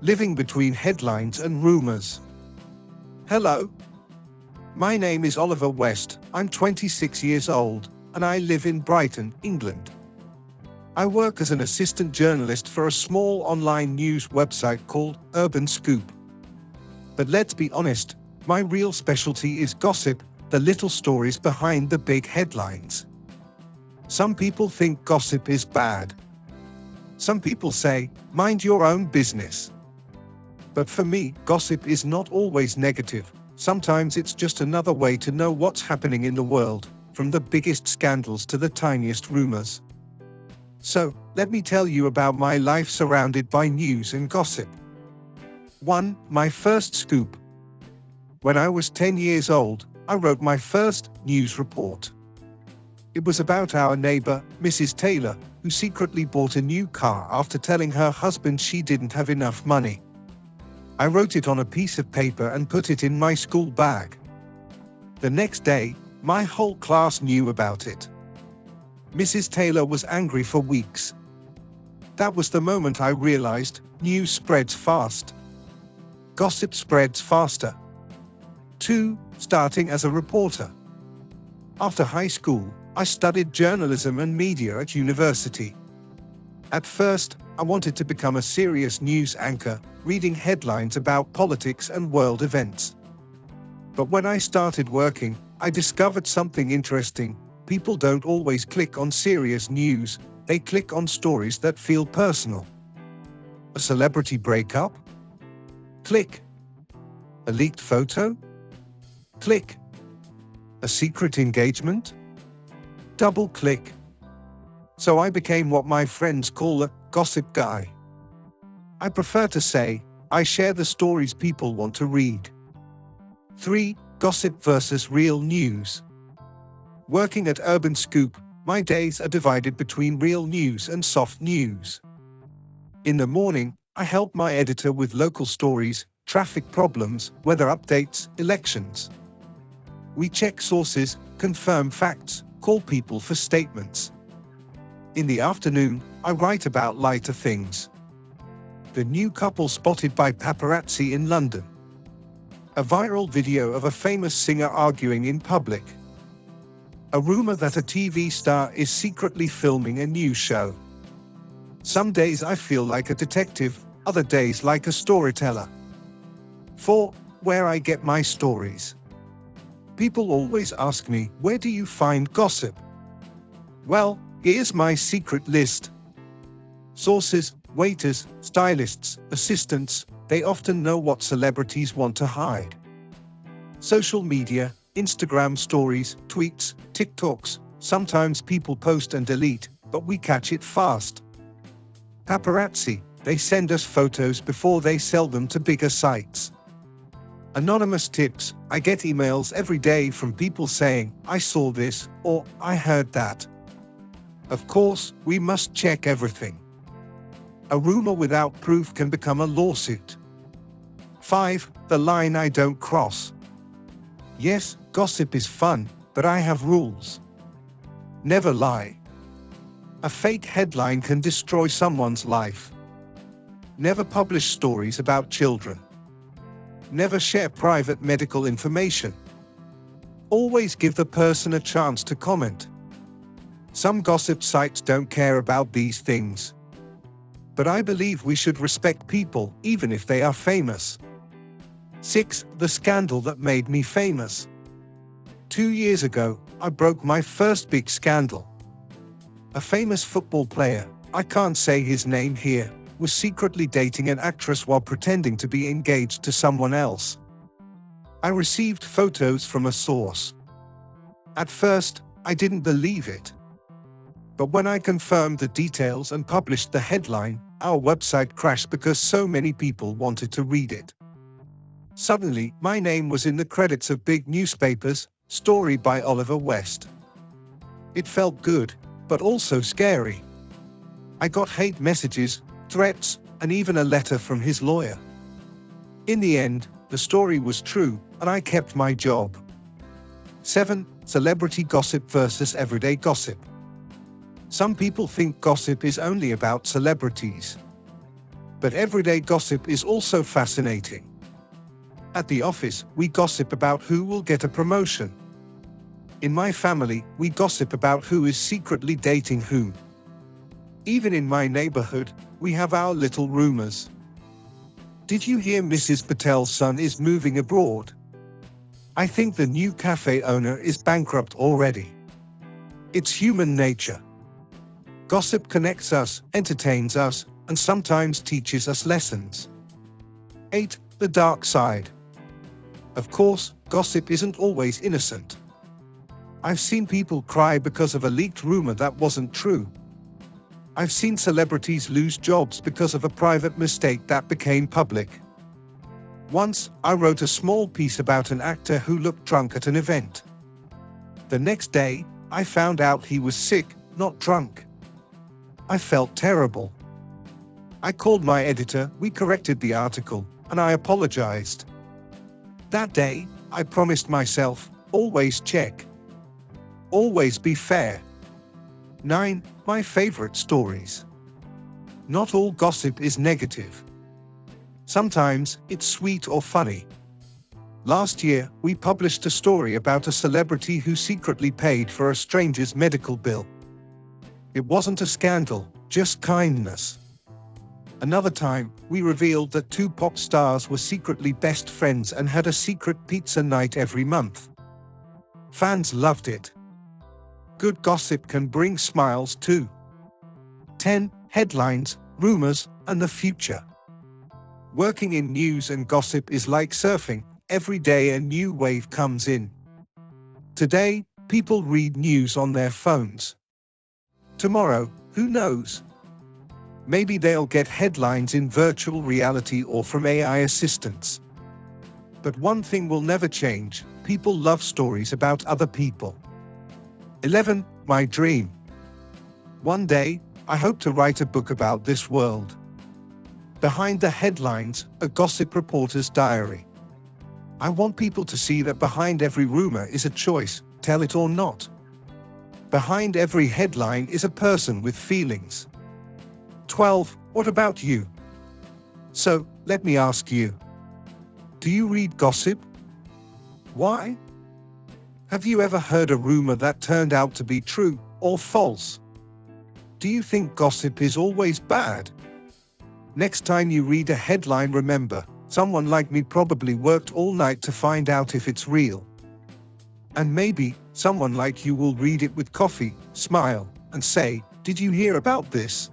living between headlines and rumors. Hello. My name is Oliver West, I'm 26 years old, and I live in Brighton, England. I work as an assistant journalist for a small online news website called Urban Scoop. But let's be honest, my real specialty is gossip, the little stories behind the big headlines. Some people think gossip is bad. Some people say, mind your own business. But for me, gossip is not always negative. Sometimes it's just another way to know what's happening in the world, from the biggest scandals to the tiniest rumors. So, let me tell you about my life surrounded by news and gossip. 1. My first scoop. When I was 10 years old, I wrote my first news report. It was about our neighbor, Mrs. Taylor, who secretly bought a new car after telling her husband she didn't have enough money. I wrote it on a piece of paper and put it in my school bag. The next day, my whole class knew about it. Mrs. Taylor was angry for weeks. That was the moment I realized news spreads fast. Gossip spreads faster. 2. Starting as a reporter. After high school, I studied journalism and media at university. At first, I wanted to become a serious news anchor, reading headlines about politics and world events. But when I started working, I discovered something interesting. People don't always click on serious news, they click on stories that feel personal. A celebrity breakup? Click. A leaked photo? Click. A secret engagement? Double click. So I became what my friends call a gossip guy. I prefer to say, I share the stories people want to read. 3. Gossip versus real news. Working at Urban Scoop, my days are divided between real news and soft news. In the morning, I help my editor with local stories, traffic problems, weather updates, elections. We check sources, confirm facts, call people for statements. In the afternoon, I write about lighter things. The new couple spotted by paparazzi in London. A viral video of a famous singer arguing in public. A rumor that a TV star is secretly filming a new show. Some days I feel like a detective, other days like a storyteller. 4. Where I get my stories. People always ask me, where do you find gossip? Well, here's my secret list. Sources, waiters, stylists, assistants, they often know what celebrities want to hide. Social media, Instagram stories, tweets, TikToks, sometimes people post and delete, but we catch it fast. Paparazzi, they send us photos before they sell them to bigger sites. Anonymous tips, I get emails every day from people saying, I saw this, or I heard that. Of course, we must check everything. A rumor without proof can become a lawsuit. 5. The line I don't cross. Yes, gossip is fun, but I have rules. Never lie. A fake headline can destroy someone's life. Never publish stories about children. Never share private medical information. Always give the person a chance to comment. Some gossip sites don't care about these things. But I believe we should respect people, even if they are famous. 6. The scandal that made me famous. 2 years ago, I broke my first big scandal. A famous football player, I can't say his name here, was secretly dating an actress while pretending to be engaged to someone else. I received photos from a source. At first, I didn't believe it. But when I confirmed the details and published the headline, our website crashed because so many people wanted to read it. Suddenly, my name was in the credits of big newspapers, story by Oliver West. It felt good, but also scary. I got hate messages, threats, and even a letter from his lawyer. In the end, the story was true, and I kept my job. 7. Celebrity gossip versus everyday gossip. Some people think gossip is only about celebrities. But everyday gossip is also fascinating. At the office, we gossip about who will get a promotion. In my family, we gossip about who is secretly dating whom. Even in my neighborhood, we have our little rumors. Did you hear Mrs. Patel's son is moving abroad? I think the new cafe owner is bankrupt already. It's human nature. Gossip connects us, entertains us, and sometimes teaches us lessons. 8. The dark side. Of course, gossip isn't always innocent. I've seen people cry because of a leaked rumor that wasn't true. I've seen celebrities lose jobs because of a private mistake that became public. Once, I wrote a small piece about an actor who looked drunk at an event. The next day, I found out he was sick, not drunk. I felt terrible. I called my editor, we corrected the article, and I apologized. That day, I promised myself, always check. Always be fair. 9. My favorite stories. Not all gossip is negative. Sometimes, it's sweet or funny. Last year, we published a story about a celebrity who secretly paid for a stranger's medical bill. It wasn't a scandal, just kindness. Another time, we revealed that two pop stars were secretly best friends and had a secret pizza night every month. Fans loved it. Good gossip can bring smiles too. 10. Headlines, rumors, and the future. Working in news and gossip is like surfing. Every day a new wave comes in. Today, people read news on their phones. Tomorrow, who knows? Maybe they'll get headlines in virtual reality or from AI assistants. But one thing will never change: people love stories about other people. 11. My dream. One day, I hope to write a book about this world. Behind the headlines, a gossip reporter's diary. I want people to see that behind every rumor is a choice, tell it or not. Behind every headline is a person with feelings. 12. What about you? So, let me ask you. Do you read gossip? Why? Have you ever heard a rumor that turned out to be true or false? Do you think gossip is always bad? Next time you read a headline, remember, someone like me probably worked all night to find out if it's real. And maybe, someone like you will read it with coffee, smile, and say, "Did you hear about this?"